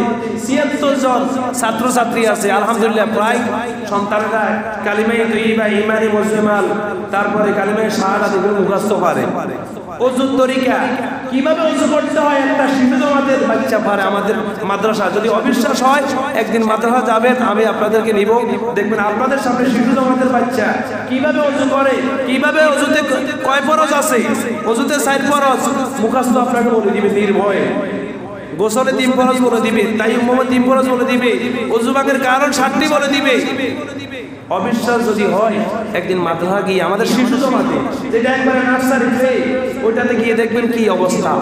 ৭৬ জন ছাত্রছাত্রী আছে। আলহামদুলিল্লাহ প্রায় সন্তানরা কালিমায়ে তাইয়্যিবা, ইমানে মুজমাল, তারপরে কালিমায়ে শাহাদাত এগুলো মুখস্থ পারে। ওযুর তরিকা, কিভাবে ওযু করতে হয়, একটা শিশু জমাতের বাচ্চা পারে। আমাদের মাদ্রাসা, যদি অবিশ্বাস হয় একদিন মাদ্রাসা যাবেন, আমি আপনাদেরকে নিব, দেখবেন আপনাদের সামনে শিশু জমাতের বাচ্চা কিভাবে ওযু করে, কিভাবে ওযুতে কয় ফরজ আছে, ওযুতে 4 ফরজ মুখস্থ আপনাকে বলে দিবে নির্ভয়ে। গোসলে 3 ফরজ বলে দিবে, তাইয়্যুমে 3 ফরজ বলে দিবে, ওযু ভাঙের কারণ 7টি বলে দিবে। অবিশ্বাস যদি হয়, একদিন মাদ্রাসা গিয়ে আমাদের শিশু জমাতে যেটা একবারে নার্সারি ওইটাতে গিয়ে দেখবেন কি অবস্থা।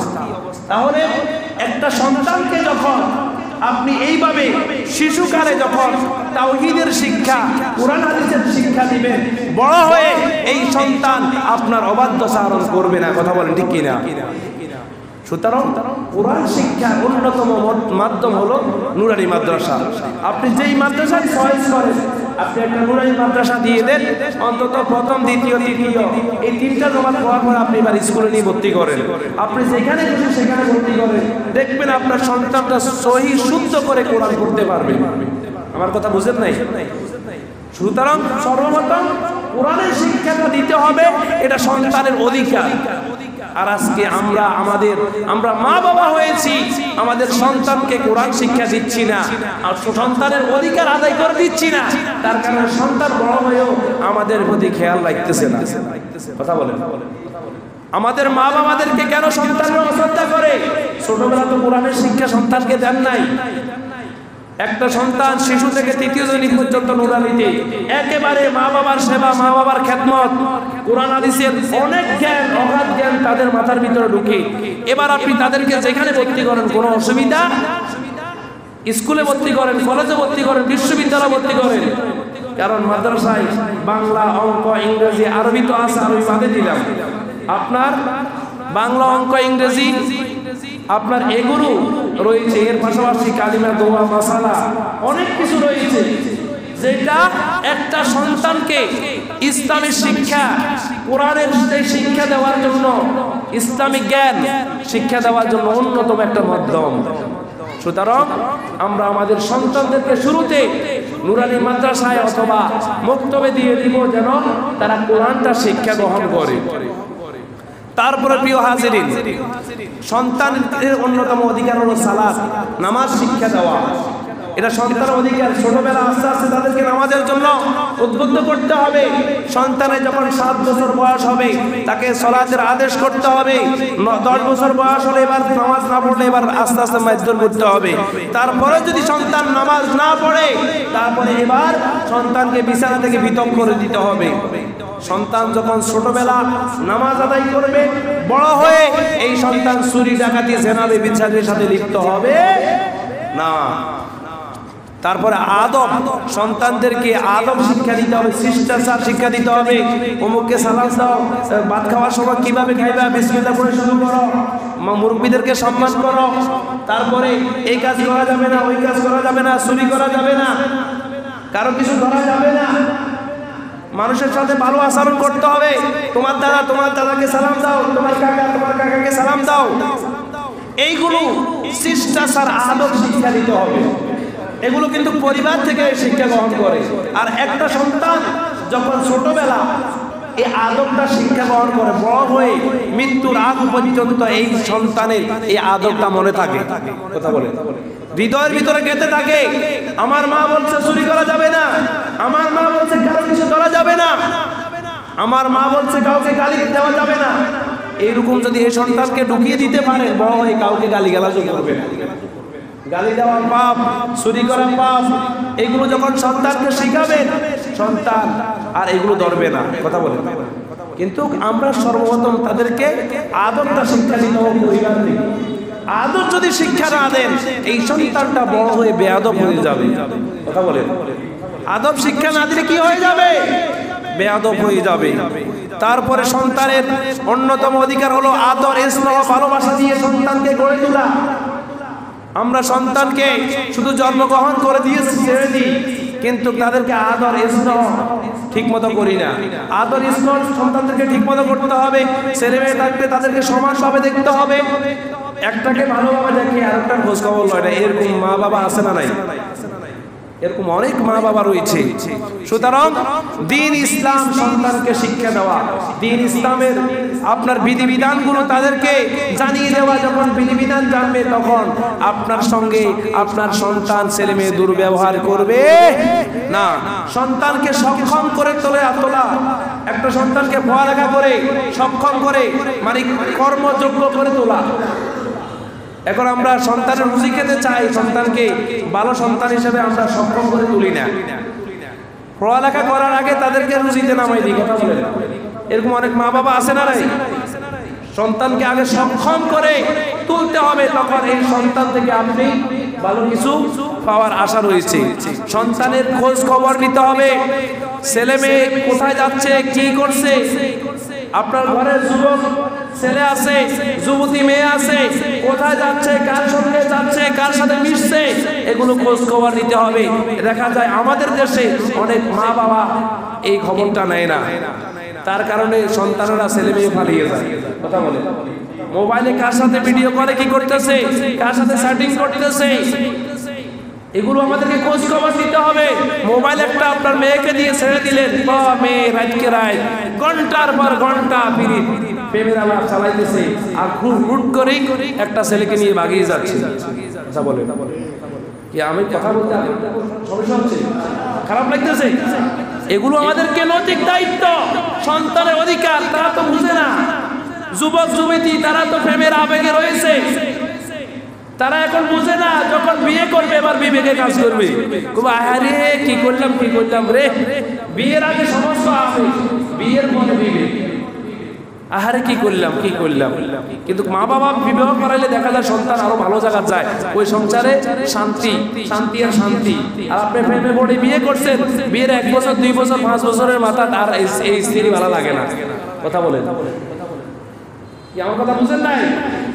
তাহলে একটা সন্তানকে যখন আপনি এইভাবে শিশুকালে যখন তাওহীদের শিক্ষা, কোরআন হাদিসের শিক্ষা দিবেন, বড় হয়ে এই সন্তান আপনার অবাধ্য আচরণ করবে না। কথা বলেন ঠিক কিনা? সুতরাং কোরআন শিক্ষার অন্যতম মাধ্যম হলো নুরানি মাদ্রাসা। আপনি যেই মাদ্রাসায় চয়েস করেন, আপনি একটা নুরানি মাদ্রাসা দিয়ে দেন, অন্তত প্রথম, দ্বিতীয়, তৃতীয় এই তিনটা জমাত হওয়ার পর আপনি এবার স্কুলে নিয়ে ভর্তি করেন। আপনি যেখানে খুশি সেখানে ভর্তি করেন, দেখবেন আপনার সন্তানটা সহি শুদ্ধ করে কোরআন পড়তে পারবে। আমার কথা বুঝেন নাই? সুতরাং সর্বপ্রথম কোরআনের শিক্ষাটা দিতে হবে, এটা সন্তানের অধিকার। আর আজকে আমরা মা বাবা হয়েছি, আমাদের সন্তানকে কোরআন শিক্ষা দিচ্ছি না, আর সন্তানের অধিকার আদায় করে দিচ্ছি না। তার কারণে সন্তান বড় হয়েও আমাদের প্রতি খেয়াল রাখতেছে না। কথা বলেন, আমাদের মা বাবাদেরকে কেন সন্তানরা অশ্রদ্ধা করে? ছোটবেলা তো কোরআনের শিক্ষা সন্তানকে দেন নাই। একটা সন্তান শিশু থেকে তৃতীয় শ্রেণী পর্যন্ত নুরানিতে একেবারে মা বাবার সেবা, মা বাবার খেদমত, কোরআন হাদিসের অনেক জ্ঞান, অগাধ জ্ঞান তাদের মাথার ভিতরে ঢুকে। এবার আপনি তাদেরকে যেখানে ভর্তি করেন কোনো অসুবিধা, স্কুলে ভর্তি করেন, কলেজে ভর্তি করেন, বিশ্ববিদ্যালয়ে ভর্তি করেন, কারণ মাদ্রাসায় বাংলা, অঙ্ক, ইংরেজি, আরবি তো আছে, আরবি বাদে দিলাম। আপনার বাংলা, অঙ্ক, ইংরেজি আপনার এগুলো রয়েছে, এর পাশাপাশি কালিমা, দোয়া, মাসালা অনেক কিছু রয়েছে, যেটা একটা সন্তানকে ইসলামের শিক্ষা, কোরআনের শিক্ষা দেওয়ার জন্য, ইসলামিক জ্ঞান শিক্ষা দেওয়ার জন্য অন্যতম একটা মাধ্যম। সুতরাং আমরা আমাদের সন্তানদেরকে শুরুতে নুরানি মাদ্রাসায় অথবা মক্তবে দিয়ে দিব, যেন তারা কোরআনটা শিক্ষা গ্রহণ করে। তারপরে প্রিয় হাজিরিন, সন্তানের অন্যতম অধিকার হলো সালাত, নামাজ শিক্ষা দেওয়া। এটা সন্তানের অধিকার। ছোটবেলা আস্তে আস্তে তাদেরকে নামাজের জন্য উদ্বুদ্ধ করতে হবে। সন্তানের যখন 7 বছর বয়স হবে, তাকে সালাতের আদেশ করতে হবে। 10 বছর বয়স হলে এবার নামাজ না পড়লে এবার আস্তে আস্তে মাধ্যম করতে হবে। তারপরে যদি সন্তান নামাজ না পড়ে, তারপরে এবার সন্তানকে বিছানা থেকে পৃথক করে দিতে হবে। সন্তান যখন ছোটবেলা নামাজ আদায় করবে, বড় হয়ে এই সন্তান চুরি, ডাকাতি, জেনা, ব্যভিচারের সাথে লিপ্ত হবে না। তারপরে আদব, সন্তানদেরকে আদব শিক্ষা দিতে হবে, শিষ্টাচার শিক্ষা দিতে হবে। অমুককে সালাম দাও, ভাত খাওয়ার সময় কিভাবে খাইবা, বিসমিল্লাহ পড়ে শুরু করো, মুরব্বীদেরকে সম্মান করো। তারপরে এই কাজ করা যাবে না, ওই কাজ করা যাবে না, চুরি করা যাবে না, কারো কিছু ধরা যাবে না, মানুষের সাথে ভালো আচরণ করতে হবে। তোমার দাদাকে সালাম দাও, তোমার কাকাকে সালাম দাও। এইগুলো শিষ্টাচার, আদব শিক্ষা দিতে হবে। এগুলো কিন্তু পরিবার থেকে শিক্ষা গ্রহণ করে। আর একটা সন্তান যখন ছোটবেলা এই আদবটা শিক্ষা গ্রহণ করে, বড় হয়ে মৃত্যুর আগ পর্যন্ত এই সন্তানের এই আদবটা মনে থাকে। কথা বলে হৃদয়ের ভিতরে গেঁথে থাকে। আমার মা বলছে চুরি করা যাবে না, আমার মা বলছে কারো কিছু করা যাবে না, আমার মা বলছে কাউকে গালি দেওয়া যাবে না। এইরকম যদি এই সন্তানকে ঢুকিয়ে দিতে পারেন, বড় হয়ে কাউকে গালিগালাজও করবে না। গালি দেওয়া পাপ, চুরি করা পাপ, এগুলো যখন সন্তানকে শিখাবেন, সন্তান আর এগুলো ধরবে না। কথা বলে। কিন্তু আমরা সর্বপ্রথম তাদেরকে আদবটা শিক্ষা দিতে হবে পরিবার থেকে। আদব যদি শিক্ষা না দেন, এই সন্তানটা বড় হয়ে বেয়াদব হয়ে যাবে। কথা বলে। আদব শিক্ষা না দিলে কি হয়ে যাবে? বেয়াদব হয়ে যাবে। তারপরে সন্তানের অন্যতম অধিকার হলো আদর, স্নেহ, ভালোবাসা দিয়ে সন্তানকে গড়ে তোলা। আমরা সন্তানকে শুধু জন্মগ্রহণ করে দিয়েছি, ছেড়ে দিই, কিন্তু তাদেরকে আদর, স্নেহ ঠিক মতো করি না। আদর, স্নেহ সন্তানদেরকে ঠিক মতো করতে হবে। ছেলে মেয়ে থাকবে, তাদেরকে সমানভাবে দেখতে হবে। একটাকে ভালোভাবে দেখে আরেকটার খোঁজ খবর লয় না, এরকম মা বাবা আছে না নাই? এরকম অনেক মা বাবা রয়েছে। সুতরাং দ্বীন ইসলাম সন্তানকে শিক্ষা দেওয়া, দ্বীন ইসলামের আপনার বিধিবিধানগুলো তাদেরকে জানিয়ে দেওয়া। যখন বিধিবিধান জানবে, তখন আপনার সঙ্গে আপনার সন্তান, ছেলে মেয়ে দুর্ব্যবহার করবে না। সন্তানকে সক্ষম করে তোলা, একটা সন্তানকে পড়ালেখা করে সক্ষম করে, মানে কর্মযোগ্য করে তোলা। এখন আমরা সন্তানের রুজি খেতে চাই, সন্তানকে ভালো সন্তান হিসেবে আমরা সক্ষম করে তুলি না। পড়ালেখা করার আগে তাদেরকে রুজিতে নামাই দিই, কথা বলেন। এরকম অনেক মা বাবা আছে না নাই? সন্তানকে আগে সক্ষম করে তুলতে হবে, তখন এই সন্তান থেকে আপনি ভালো কিছু পাওয়ার আশা রয়েছে। সন্তানের খোঁজ খবর নিতে হবে, ছেলে মেয়ে কোথায় যাচ্ছে, কি করছে। আপনার ঘরের যুবক ছেলে আছে, যুবতী মেয়ে আছে, কোথায় যাচ্ছে, কার সঙ্গে যাচ্ছে, কার সাথে মিশছে, এগুলো খোঁজ খবর নিতে হবে। দেখা যায় আমাদের দেশে অনেক মা বাবা এই খবরটা নেয় না, তার কারণে সন্তানেরা ছেলে মেয়ে পালিয়ে যায়। কথা বলে, মোবাইলে কার সাথে ভিডিও করে, কি করতেছে, কার সাথে চ্যাটিং করতেছে, এগুলো আমাদেরকে খোঁজ খবর নিতে হবে। মোবাইল একটা আপনার মেয়েকে দিয়ে ছেড়ে দিলেন, মেয়ে রাতকে রাত ঘন্টার পর ঘন্টা প্রেমের আলাপ চালাইতেছে, আর খুব হুট করে একটা ছেলেকে নিয়ে ভাগিয়ে যাচ্ছে। আচ্ছা বলে কি আমি কথা বলতে সমস্যা হচ্ছে, খারাপ লাগতেছে? এগুলো আমাদেরকে নৈতিক দায়িত্ব, সন্তানের অধিকার, তারা তো বুঝে না। যুবক যুবতী তারা তো প্রেমের আবেগে রয়েছে, তারা এখন বুঝে না। যখন বিয়ে করবে এবার বিবেকে কাজ করবে, আরে কি করলাম রে। বিয়ের আগে সমস্যা আছে, বিয়ের পরে বিবেক, আহারে কি করলাম। কিন্তু মা বাবা বিবাহ করাইলে দেখা যায় সন্তান আরো ভালো জায়গায় যায়, ওই সংসারে শান্তি আর শান্তি। আর আপনি প্রেমে পড়ে বিয়ে করছেন, বিয়ের 1 বছর 2 বছর 5 বছরের মাথা আর এই স্ত্রী ভালো লাগে না। কথা বলেন, আমার কথা বুঝেন নাই?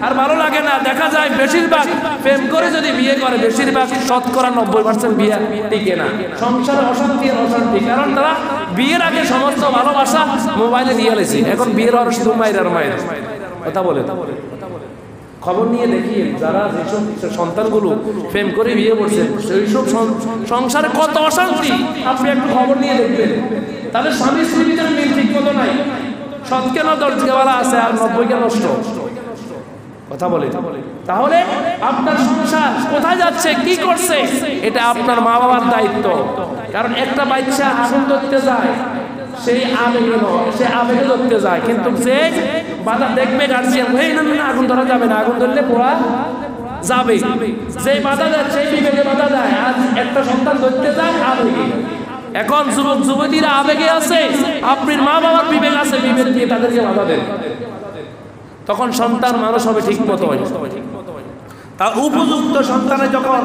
আর ভালো লাগে না। দেখা যায় বেশিরভাগ প্রেম করে যদি বিয়ে করে, বেশিরভাগ শতকরা 90% বিয়ে টিকে না। সংসারে অশান্তি আর অশান্তি, কারণ তারা বিয়ের আগে সমস্ত ভালোবাসা মোবাইলে নিয়ে এসেছে। এখন বিয়ের আর শুধু মায়ের মায়ের কথা বলে। খবর নিয়ে দেখি যারা যেসব সন্তানগুলো প্রেম করে বিয়ে করছে, সেইসব সংসারে কত অশান্তি আপনি একটু খবর নিয়ে দেখবেন। তাদের স্বামী স্ত্রীর ভিতরে মিল ঠিক মতো নাই, 10 আছে আর 90 নষ্ট। কথা বলে, তাহলে আপনার সংসার কোথায় যাচ্ছে, কি করছে, এটা আপনার মা বাবার দায়িত্ব। কারণ একটা বাচ্চা আগুন ধরতে যায়, সেই আবেগে ধরতে যায়, কিন্তু যে বাধা দেখবে গার্জিয়ান, না আগুন ধরা যাবে না, আগুন ধরলে পোড়া যাবে, যে বাধা দেয় সেই বিবেকে বাধা দেয়। আজ একটা সন্তান ধরতে যায় আবেগে। এখন যুবক যুবতীরা আবেগে আছে, আপনার মা বাবার বিবেক আছে, বিবেক দিয়ে তাদেরকে বাধা দেন, তখন সন্তান মানুষ হবে ঠিক মতো। তার উপযুক্ত সন্তানের যখন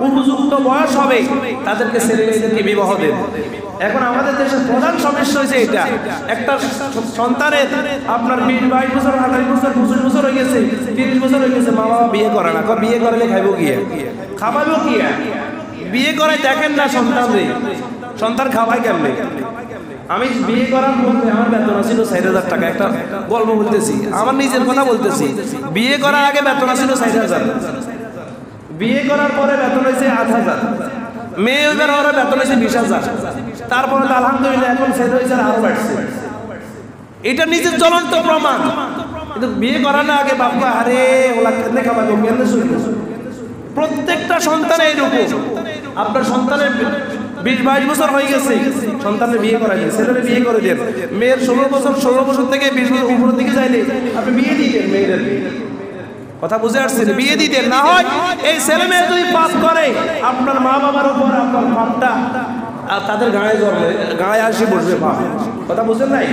উপযুক্ত বয়স হবে, তাদেরকে ছেলে মেয়েদেরকে বিবাহ দেন। এখন আমাদের দেশের প্রধান সমস্যা হয়েছে এটা, একটা সন্তানের আপনার 20-22 বছর 28 বছর 25 বছর হয়ে গেছে, 30 বছর হয়ে গেছে, মা বাবা বিয়ে করে না। বিয়ে করলে খাইবো কি, খাওয়াবো কি? বিয়ে করে দেখেন না সন্তান খাওয়াই কেমনে। আমি বিয়ে করার মধ্যে আমার বেতন ছিল 4000 টাকা। একটা গল্প বলতেছি, আমার নিজের কথা বলতেছি। বিয়ে করার আগে বেতন ছিল 4000, বিয়ে করার পরে বেতন হয়েছে 8000, মেয়ে ওইবার ওরা বেতন হয়েছে 20000, তারপরে তো আলহামদুলিল্লাহ এখন ছেলে হয়েছে আরো বাড়ছে। এটা নিজের জ্বলন্ত প্রমাণ। কিন্তু বিয়ে করার না আগে বাবা আরে ওলা কেন খাওয়াবো, কেন শুনবো। প্রত্যেকটা সন্তান এইরকম। আপনার সন্তানের 20-22 বছর হয়ে গেছে, সন্তানের বিয়ে করাই দেন, ছেলের বিয়ে করে দেন। মেয়ের 16 বছর থেকে 20 বছর উপরের দিকে যাইলে আপনি বিয়ে দিয়ে দেন মেয়েদের। কথা বুঝে আসছেন? বিয়ে দিতেন না হয় এই ছেলে মেয়ে যদি পাপ করে, আপনার মা বাবার উপর আপনার পাপটা আর তাদের গায়ে আসি বসবে পাপ। কথা বুঝেন নাই?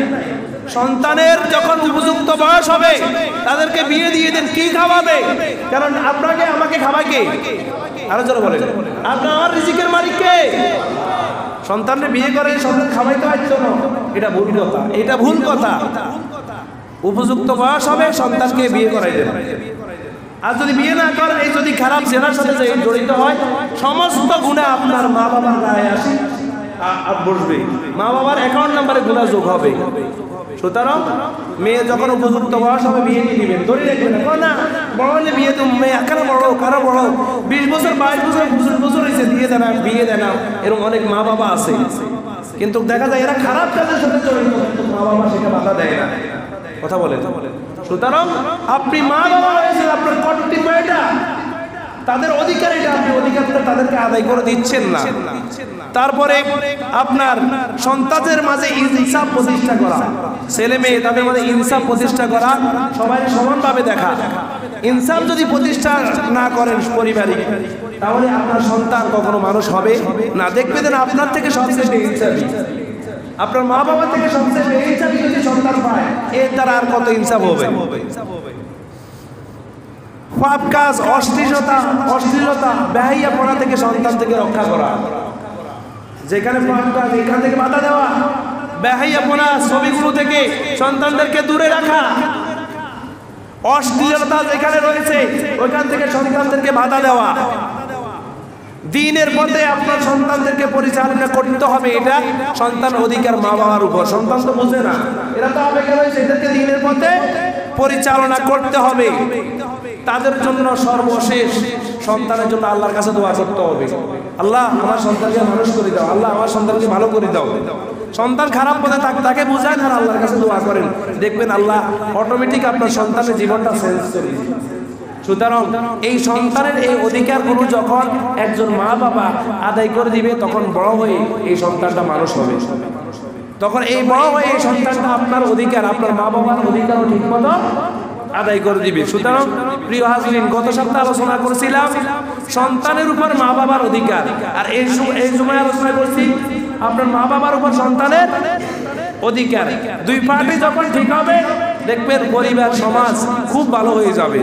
সন্তানের যখন উপযুক্ত বয়স হবে, তাদেরকে বিয়ে দিয়ে দেন। কি খাওয়াবে? কারণ আপনাকে আমাকে খাওয়ায় কে? আরো জোরে বলেন, আপনার আমার রিজিকের মালিক কে? সন্তানকে বিয়ে করে সন্তান খাওয়াইতে হয় না, এটা ভুল কথা। এটা ভুল কথা। উপযুক্ত বয়স হবে, সন্তানকে বিয়ে করাই দেন। আর যদি বিয়ে না করেন, এই যদি খারাপ জেনার সাথে জড়িত হয়, সমস্ত গুণা আপনার মা বাবার গায়ে আসে আর বসবে। মা বাবার অ্যাকাউন্ট নাম্বারে গুণা যোগ হবে। সুতরাং মেয়ে যখন উপযুক্ত বয়স হবে বিয়ে দিয়ে দিবেন, ধরে রাখবেন না বড় হলে বিয়ে তো মেয়ে কারো বড় 20 বছর 22 বছর 25 বছর হয়েছে, দিয়ে দেন বিয়ে দেন। এরকম অনেক মা বাবা আছে, কিন্তু দেখা যায় এরা খারাপ কাজের সাথে জড়িত, মা বাবা সেটা বাধা দেয় না। কথা বলেন। সুতরাং আপনি মা বাবা হয়েছেন, আপনার কর্তব্য এটা, তাদের অধিকার এটা, আপনি অধিকারটা তাদেরকে আদায় করে দিচ্ছেন না। তারপরে আপনার সন্তানদের মাঝে ইনসাফ প্রতিষ্ঠা করা, ছেলে মেয়ে তাদের মাঝে ইনসাফ প্রতিষ্ঠা করা, সবাই সমানভাবে দেখা। ইনসাফ যদি প্রতিষ্ঠা না করেন পরিবারে, তাহলে আপনার সন্তান কখনো মানুষ হবে না। দেখবে যেন আপনার থেকে সবচেয়ে বেইনসাফি, আপনার মা বাবা থেকে সবচেয়ে বেইনসাফি যদি সন্তান পায়, এর দ্বারা আর কত ইনসাফ হবে। পাপ কাজ, অশ্লীলতা বেহাইয়াপনা থেকে সন্তান থেকে রক্ষা করা, যেখানে পাপ কাজ এখান থেকে বাধা দেওয়া, বেহাইয়াপনা ছবিগুলো থেকে সন্তানদেরকে দূরে রাখা, অশ্লীলতা যেখানে রয়েছে ওইখান থেকে সন্তানদেরকে বাধা দেওয়া, দ্বীনের পথে আপনার সন্তানদেরকে পরিচালনা করতে হবে। এটা সন্তান অধিকার মা বাবার উপর। সন্তান তো বোঝে না, এরা তো আবেগে রয়েছে, এদেরকে দ্বীনের পথে পরিচালনা করতে হবে। তাদের জন্য সর্বশেষ সন্তানের জন্য আল্লাহর কাছে দোয়া করতে হবে, আল্লাহ আমার সন্তানকে মানুষ করে দাও, আল্লাহ আমার সন্তানকে ভালো করে দাও। সন্তান খারাপ পথে তাকে বোঝায় না, আল্লাহর কাছে দোয়া করেন, দেখবেন আল্লাহ অটোমেটিক আপনার সন্তানের জীবনটা চেঞ্জ করে দিবে। সুতরাং এই সন্তানের এই অধিকারগুলো যখন একজন মা বাবা আদায় করে দিবে, তখন বড় হয়ে এই সন্তানটা মানুষ হবে। তখন এই বড় হয়ে এই সন্তানটা আপনার অধিকার, আপনার মা বাবার অধিকারও ঠিকমতো আদায় করে দিবে। সুতরাং প্রিয় হাজরিন, গত সপ্তাহে আলোচনা করেছিলাম সন্তানের উপর মা বাবার অধিকার, আর এই সময় আলোচনা করছি আপনার মা বাবার উপর সন্তানের অধিকার। দুই পার্টি যখন ঠিক হবে, দেখবেন পরিবার সমাজ খুব ভালো হয়ে যাবে।